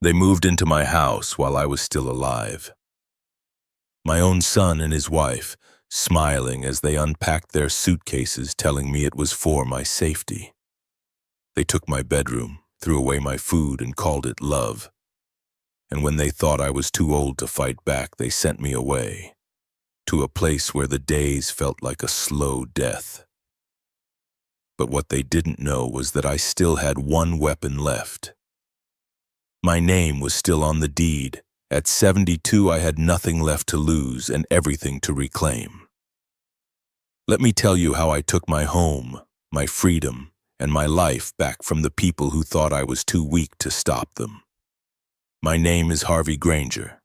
They moved into my house while I was still alive. My own son and his wife, smiling as they unpacked their suitcases, telling me it was for my safety. They took my bedroom, threw away my food, and called it love. And when they thought I was too old to fight back, they sent me away, to a place where the days felt like a slow death. But what they didn't know was that I still had one weapon left. My name was still on the deed. At 72, I had nothing left to lose and everything to reclaim. Let me tell you how I took my home, my freedom, and my life back from the people who thought I was too weak to stop them. My name is Harvey Granger.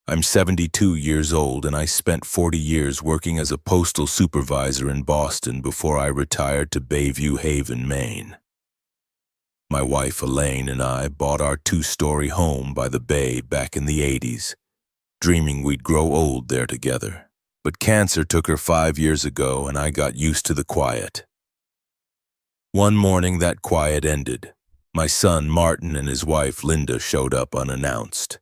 I'm 72 years old, and I spent 40 years working as a postal supervisor in Boston before I retired to Bayview Haven, Maine. My wife Elaine and I bought our 2-story home by the bay back in the 80s, dreaming we'd grow old there together. But cancer took her 5 years ago, and I got used to the quiet. One morning that quiet ended. My son Martin and his wife Linda showed up unannounced.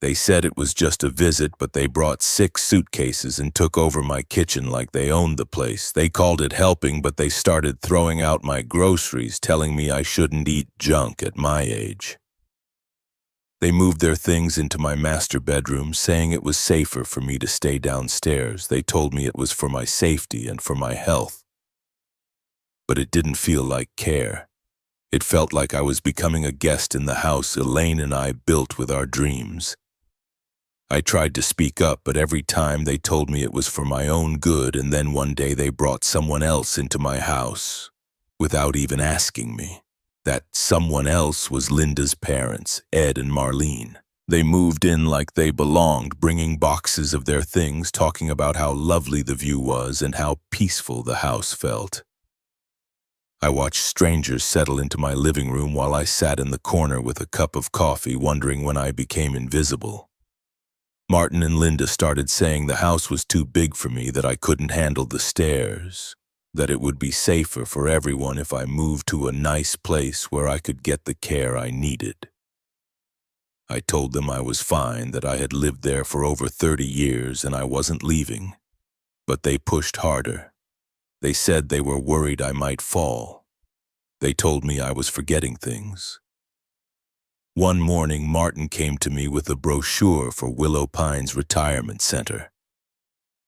They said it was just a visit, but they brought 6 suitcases and took over my kitchen like they owned the place. They called it helping, but they started throwing out my groceries, telling me I shouldn't eat junk at my age. They moved their things into my master bedroom, saying it was safer for me to stay downstairs. They told me it was for my safety and for my health. But it didn't feel like care. It felt like I was becoming a guest in the house Elaine and I built with our dreams. I tried to speak up, but every time they told me it was for my own good, and then one day they brought someone else into my house without even asking me. That someone else was Linda's parents, Ed and Marlene. They moved in like they belonged, bringing boxes of their things, talking about how lovely the view was and how peaceful the house felt. I watched strangers settle into my living room while I sat in the corner with a cup of coffee, wondering when I became invisible. Martin and Linda started saying the house was too big for me, that I couldn't handle the stairs, that it would be safer for everyone if I moved to a nice place where I could get the care I needed. I told them I was fine, that I had lived there for over 30 years and I wasn't leaving. But they pushed harder. They said they were worried I might fall. They told me I was forgetting things. One morning, Martin came to me with a brochure for Willow Pines Retirement Center.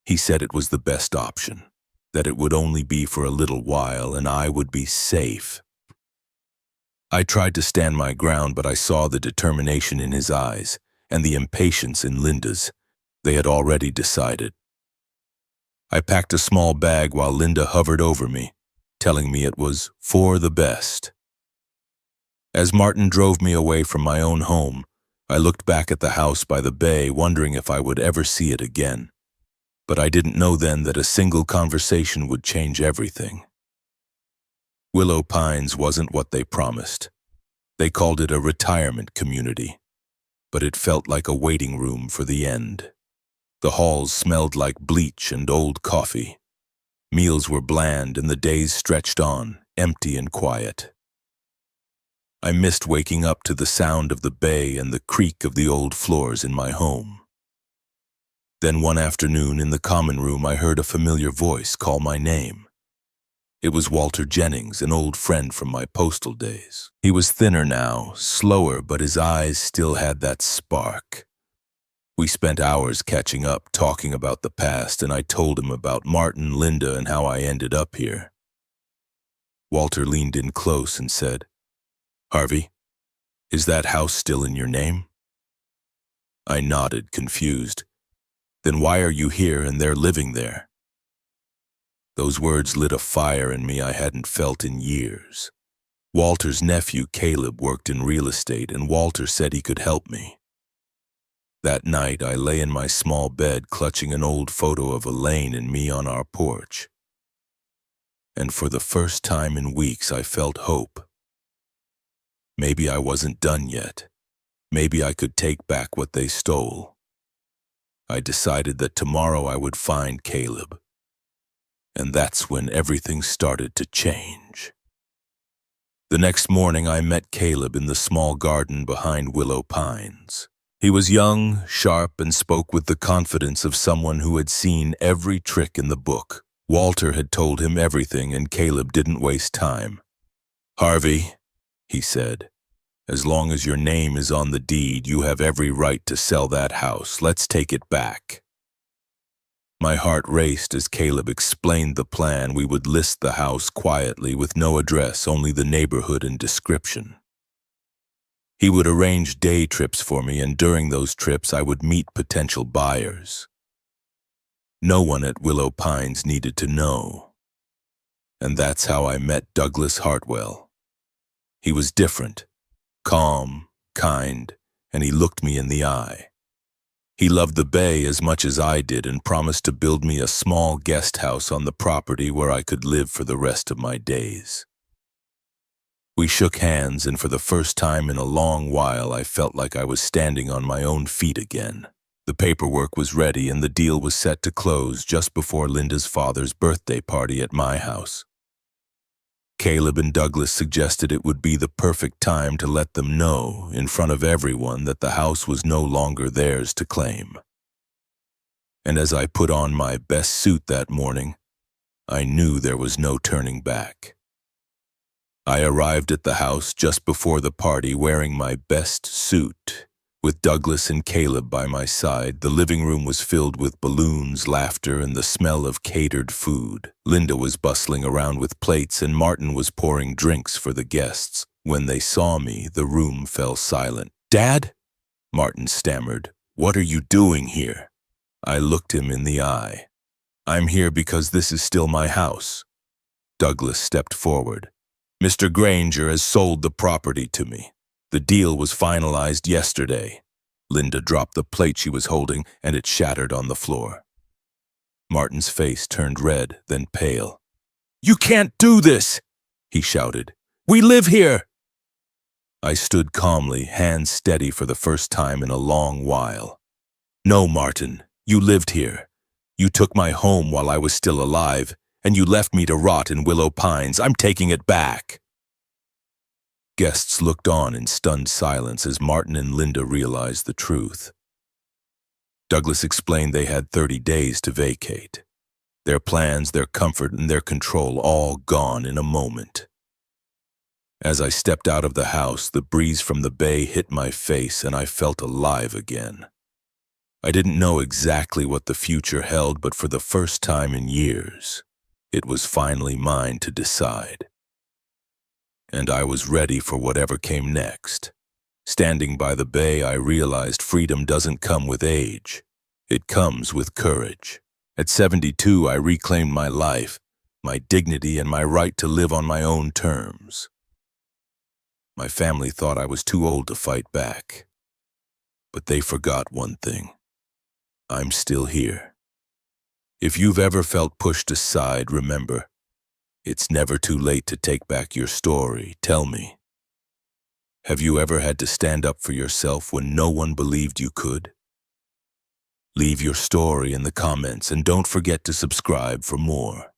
He said it was the best option, that it would only be for a little while and I would be safe. I tried to stand my ground, but I saw the determination in his eyes and the impatience in Linda's. They had already decided. I packed a small bag while Linda hovered over me, telling me it was for the best. As Martin drove me away from my own home, I looked back at the house by the bay, wondering if I would ever see it again. But I didn't know then that a single conversation would change everything. Willow Pines wasn't what they promised. They called it a retirement community, but it felt like a waiting room for the end. The halls smelled like bleach and old coffee. Meals were bland and the days stretched on, empty and quiet. I missed waking up to the sound of the bay and the creak of the old floors in my home. Then one afternoon in the common room, I heard a familiar voice call my name. It was Walter Jennings, an old friend from my postal days. He was thinner now, slower, but his eyes still had that spark. We spent hours catching up, talking about the past, and I told him about Martin, Linda, and how I ended up here. Walter leaned in close and said, "Harvey, is that house still in your name?" I nodded, confused. "Then why are you here and they're living there?" Those words lit a fire in me I hadn't felt in years. Walter's nephew, Caleb, worked in real estate, and Walter said he could help me. That night, I lay in my small bed, clutching an old photo of Elaine and me on our porch. And for the first time in weeks, I felt hope. Maybe I wasn't done yet. Maybe I could take back what they stole. I decided that tomorrow I would find Caleb. And that's when everything started to change. The next morning, I met Caleb in the small garden behind willow pines. He was young, sharp, and spoke with the confidence of someone who had seen every trick in the book. Walter had told him everything, and Caleb didn't waste time. "Harvey," he said, "as long as your name is on the deed, you have every right to sell that house. Let's take it back." My heart raced as Caleb explained the plan. We would list the house quietly with no address, only the neighborhood and description. He would arrange day trips for me, and during those trips I would meet potential buyers. No one at Willow Pines needed to know. And that's how I met Douglas Hartwell. He was different, calm, kind, and he looked me in the eye. He loved the bay as much as I did and promised to build me a small guest house on the property where I could live for the rest of my days. We shook hands, and for the first time in a long while, I felt like I was standing on my own feet again. The paperwork was ready, and the deal was set to close just before Linda's father's birthday party at my house. Caleb and Douglas suggested it would be the perfect time to let them know, in front of everyone, that the house was no longer theirs to claim. And as I put on my best suit that morning, I knew there was no turning back. I arrived at the house just before the party wearing my best suit. With Douglas and Caleb by my side, the living room was filled with balloons, laughter, and the smell of catered food. Linda was bustling around with plates, and Martin was pouring drinks for the guests. When they saw me, the room fell silent. "Dad?" Martin stammered. "What are you doing here?" I looked him in the eye. "I'm here because this is still my house." Douglas stepped forward. "Mr. Granger has sold the property to me. The deal was finalized yesterday." Linda dropped the plate she was holding, and it shattered on the floor. Martin's face turned red, then pale. "You can't do this!" he shouted. "We live here!" I stood calmly, hands steady for the first time in a long while. "No, Martin, you lived here. You took my home while I was still alive, and you left me to rot in Willow Pines. I'm taking it back." Guests looked on in stunned silence as Martin and Linda realized the truth. Douglas explained they had 30 days to vacate. Their plans, their comfort, and their control all gone in a moment. As I stepped out of the house, the breeze from the bay hit my face, and I felt alive again. I didn't know exactly what the future held, but for the first time in years, it was finally mine to decide. And I was ready for whatever came next. Standing by the bay, I realized freedom doesn't come with age. It comes with courage. At 72, I reclaimed my life, my dignity, and my right to live on my own terms. My family thought I was too old to fight back. But they forgot one thing. I'm still here. If you've ever felt pushed aside, remember, it's never too late to take back your story. Tell me, have you ever had to stand up for yourself when no one believed you could? Leave your story in the comments, and don't forget to subscribe for more.